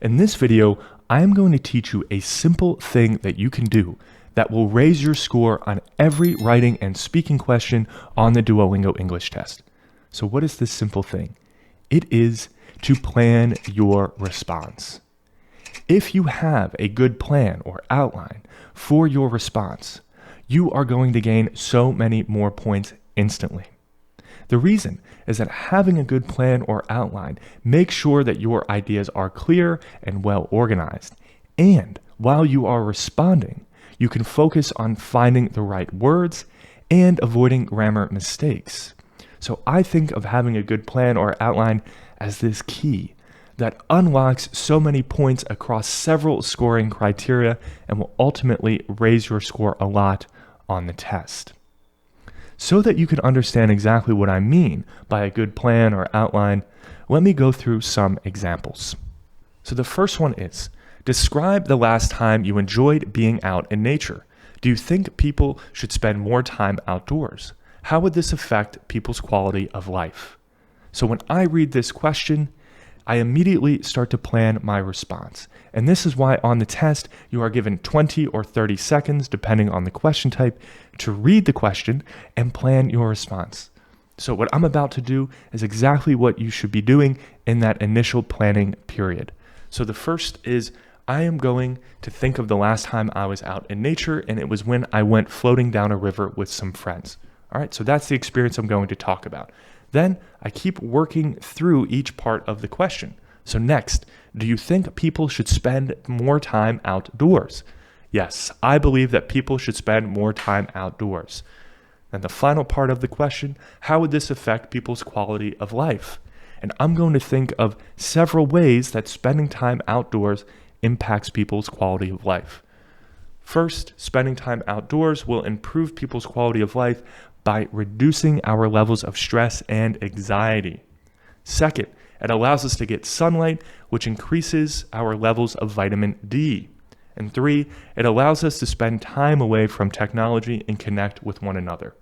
In this video, I am going to teach you a simple thing that you can do that will raise your score on every writing and speaking question on the Duolingo English Test. So what is this simple thing? It is to plan your response. If you have a good plan or outline for your response, you are going to gain so many more points instantly. The reason is that having a good plan or outline makes sure that your ideas are clear and well organized. And while you are responding, you can focus on finding the right words and avoiding grammar mistakes. So I think of having a good plan or outline as this key that unlocks so many points across several scoring criteria and will ultimately raise your score a lot on the test. So that you can understand exactly what I mean by a good plan or outline, let me go through some examples. So the first one is, describe the last time you enjoyed being out in nature. Do you think people should spend more time outdoors? How would this affect people's quality of life? So when I read this question, I immediately start to plan my response. And this is why on the test, you are given 20 or 30 seconds, depending on the question type, to read the question and plan your response. So what I'm about to do is exactly what you should be doing in that initial planning period. So the first is, I am going to think of the last time I was out in nature, and it was when I went floating down a river with some friends. All right, so that's the experience I'm going to talk about. Then I keep working through each part of the question. So next, do you think people should spend more time outdoors? Yes, I believe that people should spend more time outdoors. And the final part of the question, how would this affect people's quality of life? And I'm going to think of several ways that spending time outdoors impacts people's quality of life. First, spending time outdoors will improve people's quality of life by reducing our levels of stress and anxiety. Second, it allows us to get sunlight, which increases our levels of vitamin D. And three, it allows us to spend time away from technology and connect with one another.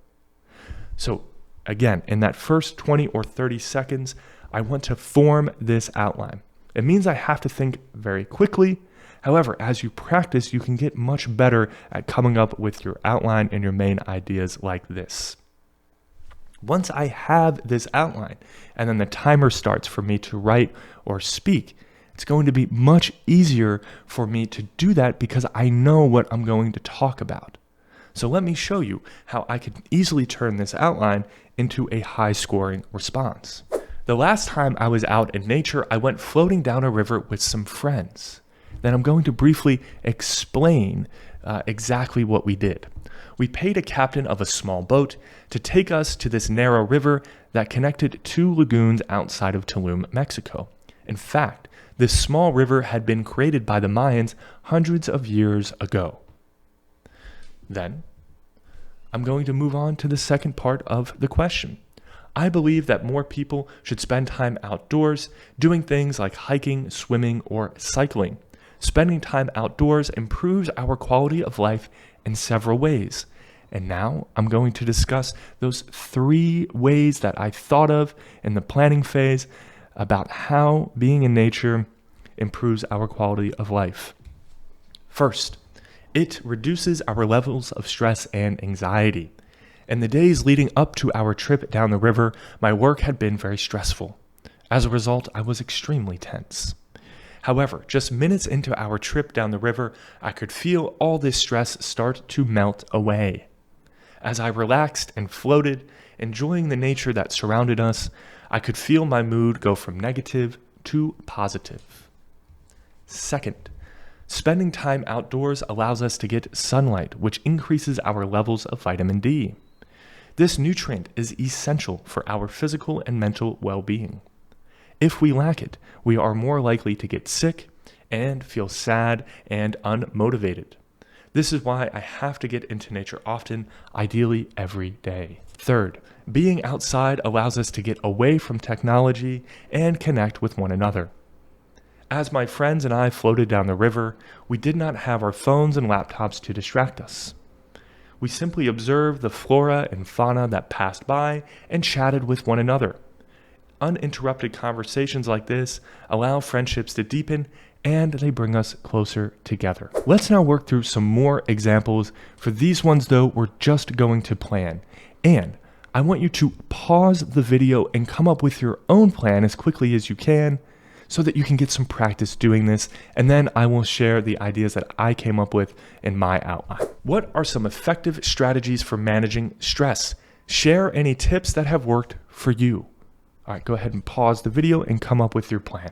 So again, in that first 20 or 30 seconds, I want to form this outline. It means I have to think very quickly. However, as you practice, you can get much better at coming up with your outline and your main ideas like this. Once I have this outline, and then the timer starts for me to write or speak, it's going to be much easier for me to do that because I know what I'm going to talk about. So let me show you how I can easily turn this outline into a high-scoring response. The last time I was out in nature, I went floating down a river with some friends. Then I'm going to briefly explain exactly what we did. We paid a captain of a small boat to take us to this narrow river that connected two lagoons outside of Tulum, Mexico. In fact, this small river had been created by the Mayans hundreds of years ago. Then, I'm going to move on to the second part of the question. I believe that more people should spend time outdoors doing things like hiking, swimming, or cycling. Spending time outdoors improves our quality of life in several ways. And now I'm going to discuss those 3 ways that I thought of in the planning phase about how being in nature improves our quality of life. First, it reduces our levels of stress and anxiety. In the days leading up to our trip down the river, my work had been very stressful. As a result, I was extremely tense. However, just minutes into our trip down the river, I could feel all this stress start to melt away. As I relaxed and floated, enjoying the nature that surrounded us, I could feel my mood go from negative to positive. Second, spending time outdoors allows us to get sunlight, which increases our levels of vitamin D. This nutrient is essential for our physical and mental well-being. If we lack it, we are more likely to get sick and feel sad and unmotivated. This is why I have to get into nature often, ideally every day. Third, being outside allows us to get away from technology and connect with one another. As my friends and I floated down the river, we did not have our phones and laptops to distract us. We simply observed the flora and fauna that passed by and chatted with one another. Uninterrupted conversations like this allow friendships to deepen and they bring us closer together. Let's now work through some more examples. For these ones though, we're just going to plan. And I want you to pause the video and come up with your own plan as quickly as you can so that you can get some practice doing this. And then I will share the ideas that I came up with in my outline. What are some effective strategies for managing stress? Share any tips that have worked for you. All right, go ahead and pause the video and come up with your plan.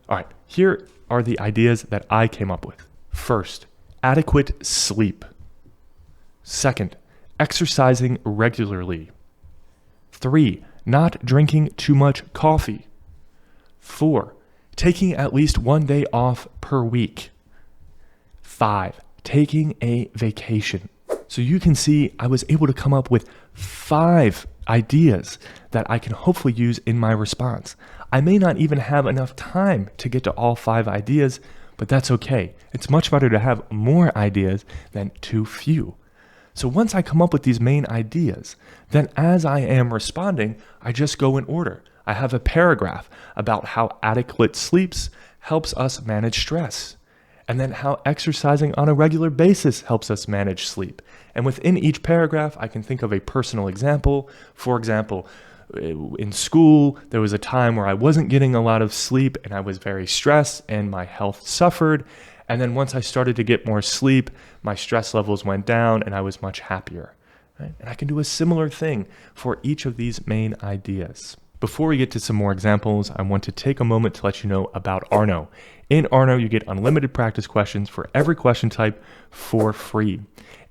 All right, here are the ideas that I came up with. First, adequate sleep. Second, exercising regularly. 3, not drinking too much coffee. 4, taking at least one day off per week. 5, taking a vacation. So you can see I was able to come up with 5 ideas that I can hopefully use in my response. I may not even have enough time to get to all 5 ideas, but that's okay. It's much better to have more ideas than too few. So once I come up with these main ideas, then as I am responding, I just go in order. I have a paragraph about how adequate sleep helps us manage stress, and then how exercising on a regular basis helps us manage sleep. And within each paragraph, I can think of a personal example. For example, in school, there was a time where I wasn't getting a lot of sleep and I was very stressed and my health suffered. And then once I started to get more sleep, my stress levels went down and I was much happier. Right? And I can do a similar thing for each of these main ideas. Before we get to some more examples, I want to take a moment to let you know about Arno. In Arno, you get unlimited practice questions for every question type for free.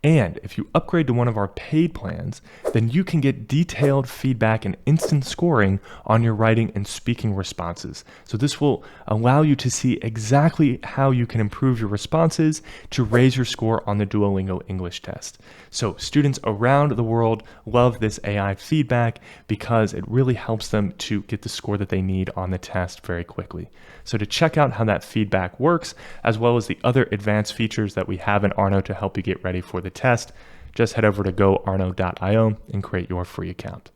And if you upgrade to one of our paid plans, then you can get detailed feedback and instant scoring on your writing and speaking responses. So this will allow you to see exactly how you can improve your responses to raise your score on the Duolingo English Test. So students around the world love this AI feedback because it really helps them to get the score that they need on the test very quickly. So to check out how that feedback works, as well as the other advanced features that we have in Arno to help you get ready for the test, just head over to goarno.io and create your free account.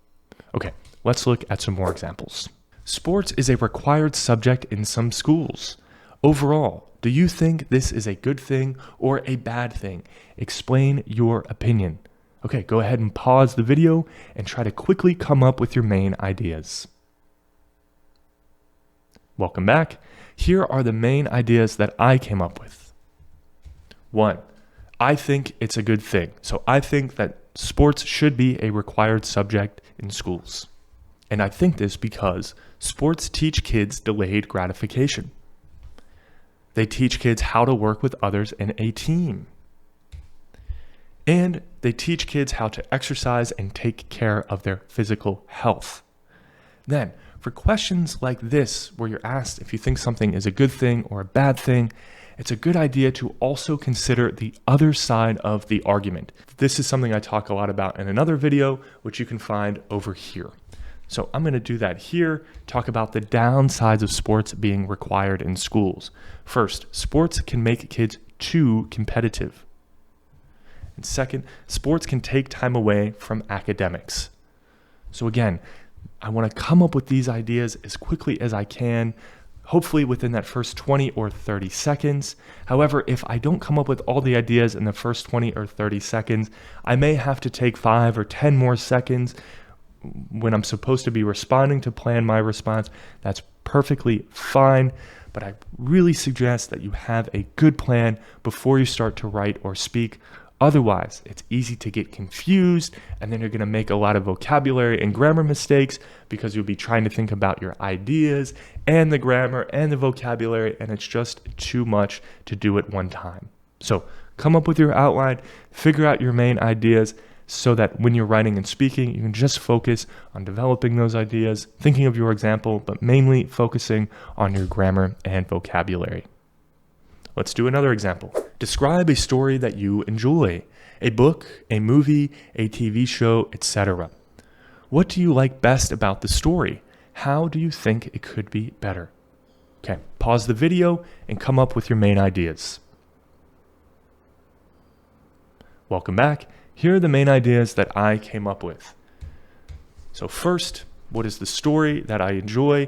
Okay, let's look at some more examples. Sports is a required subject in some schools. Overall, do you think this is a good thing or a bad thing? Explain your opinion. Okay, go ahead and pause the video and try to quickly come up with your main ideas. Welcome back. Here are the main ideas that I came up with. 1, I think it's a good thing. So I think that sports should be a required subject in schools. And I think this because sports teach kids delayed gratification. They teach kids how to work with others in a team. And they teach kids how to exercise and take care of their physical health. Then, for questions like this, where you're asked if you think something is a good thing or a bad thing, it's a good idea to also consider the other side of the argument. This is something I talk a lot about in another video, which you can find over here. So I'm going to do that here, talk about the downsides of sports being required in schools. First, sports can make kids too competitive. And second, sports can take time away from academics. So again, I want to come up with these ideas as quickly as I can, hopefully within that first 20 or 30 seconds. However, if I don't come up with all the ideas in the first 20 or 30 seconds, I may have to take 5 or 10 more seconds when I'm supposed to be responding to plan my response. That's perfectly fine, but I really suggest that you have a good plan before you start to write or speak. Otherwise, it's easy to get confused, and then you're going to make a lot of vocabulary and grammar mistakes because you'll be trying to think about your ideas and the grammar and the vocabulary, and it's just too much to do at one time. So come up with your outline, figure out your main ideas so that when you're writing and speaking, you can just focus on developing those ideas, thinking of your example, but mainly focusing on your grammar and vocabulary. Let's do another example. Describe a story that you enjoy, a book, a movie, a TV show, etc. What do you like best about the story? How do you think it could be better? Okay, pause the video and come up with your main ideas. Welcome back. Here are the main ideas that I came up with. So first, what is the story that I enjoy?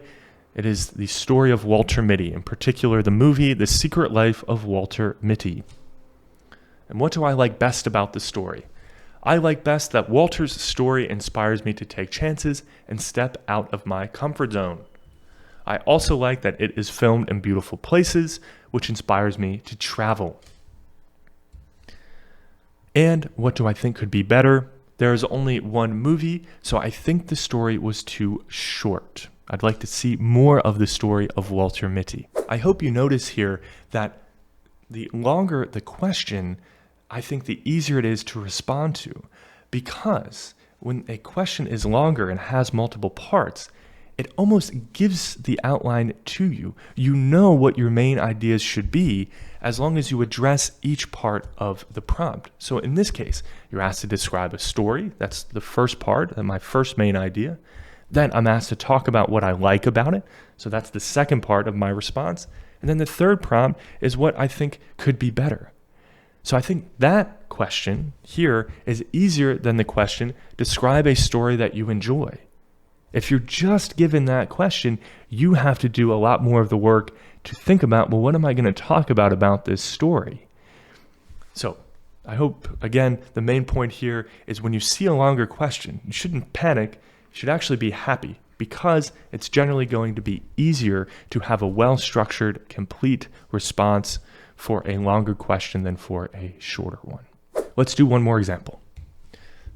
It is the story of Walter Mitty, in particular the movie The Secret Life of Walter Mitty. And what do I like best about the story? I like best that Walter's story inspires me to take chances and step out of my comfort zone. I also like that it is filmed in beautiful places, which inspires me to travel. And what do I think could be better? There is only one movie, so I think the story was too short. I'd like to see more of the story of Walter Mitty. I hope you notice here that the longer the question, I think the easier it is to respond to, because when a question is longer and has multiple parts, it almost gives the outline to you. You know what your main ideas should be as long as you address each part of the prompt. So in this case, you're asked to describe a story. That's the first part, my first main idea. Then I'm asked to talk about what I like about it. So that's the second part of my response. And then the third prompt is what I think could be better. So I think that question here is easier than the question, describe a story that you enjoy. If you're just given that question, you have to do a lot more of the work to think about, well, what am I going to talk about this story? So I hope, again, the main point here is when you see a longer question, you shouldn't panic, you should actually be happy, because it's generally going to be easier to have a well-structured, complete response for a longer question than for a shorter one. Let's do one more example.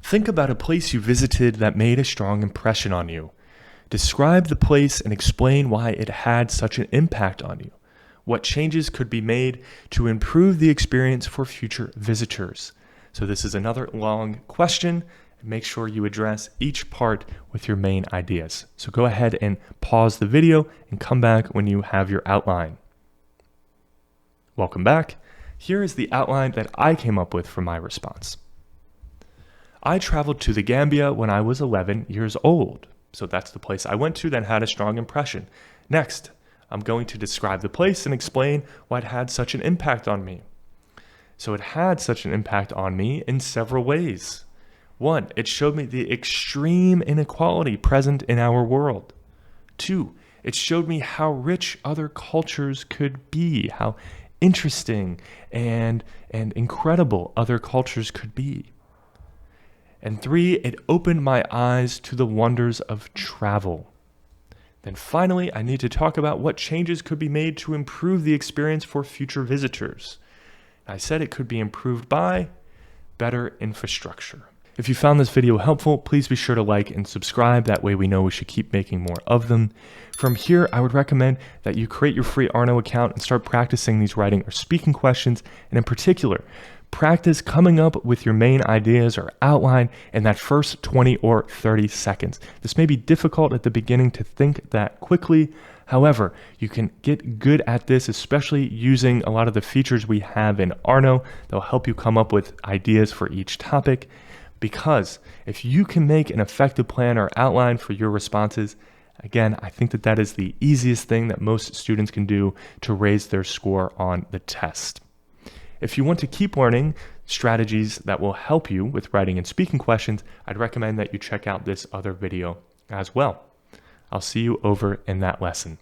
Think about a place you visited that made a strong impression on you. Describe the place and explain why it had such an impact on you. What changes could be made to improve the experience for future visitors? So this is another long question. Make sure you address each part with your main ideas. So go ahead and pause the video and come back when you have your outline. Welcome back. Here is the outline that I came up with for my response. I traveled to the Gambia when I was 11 years old. So that's the place I went to that had a strong impression. Next, I'm going to describe the place and explain why it had such an impact on me. So it had such an impact on me in several ways. One, it showed me the extreme inequality present in our world. Two, it showed me how rich other cultures could be, how interesting and incredible other cultures could be. And three, it opened my eyes to the wonders of travel. Then finally, I need to talk about what changes could be made to improve the experience for future visitors. I said it could be improved by better infrastructure. If you found this video helpful, please be sure to like and subscribe. That way we know we should keep making more of them. From here, I would recommend that you create your free Arno account and start practicing these writing or speaking questions. And in particular, practice coming up with your main ideas or outline in that first 20 or 30 seconds. This may be difficult at the beginning to think that quickly. However, you can get good at this, especially using a lot of the features we have in Arno. They'll help you come up with ideas for each topic. Because if you can make an effective plan or outline for your responses, again, I think that is the easiest thing that most students can do to raise their score on the test. If you want to keep learning strategies that will help you with writing and speaking questions, I'd recommend that you check out this other video as well. I'll see you over in that lesson.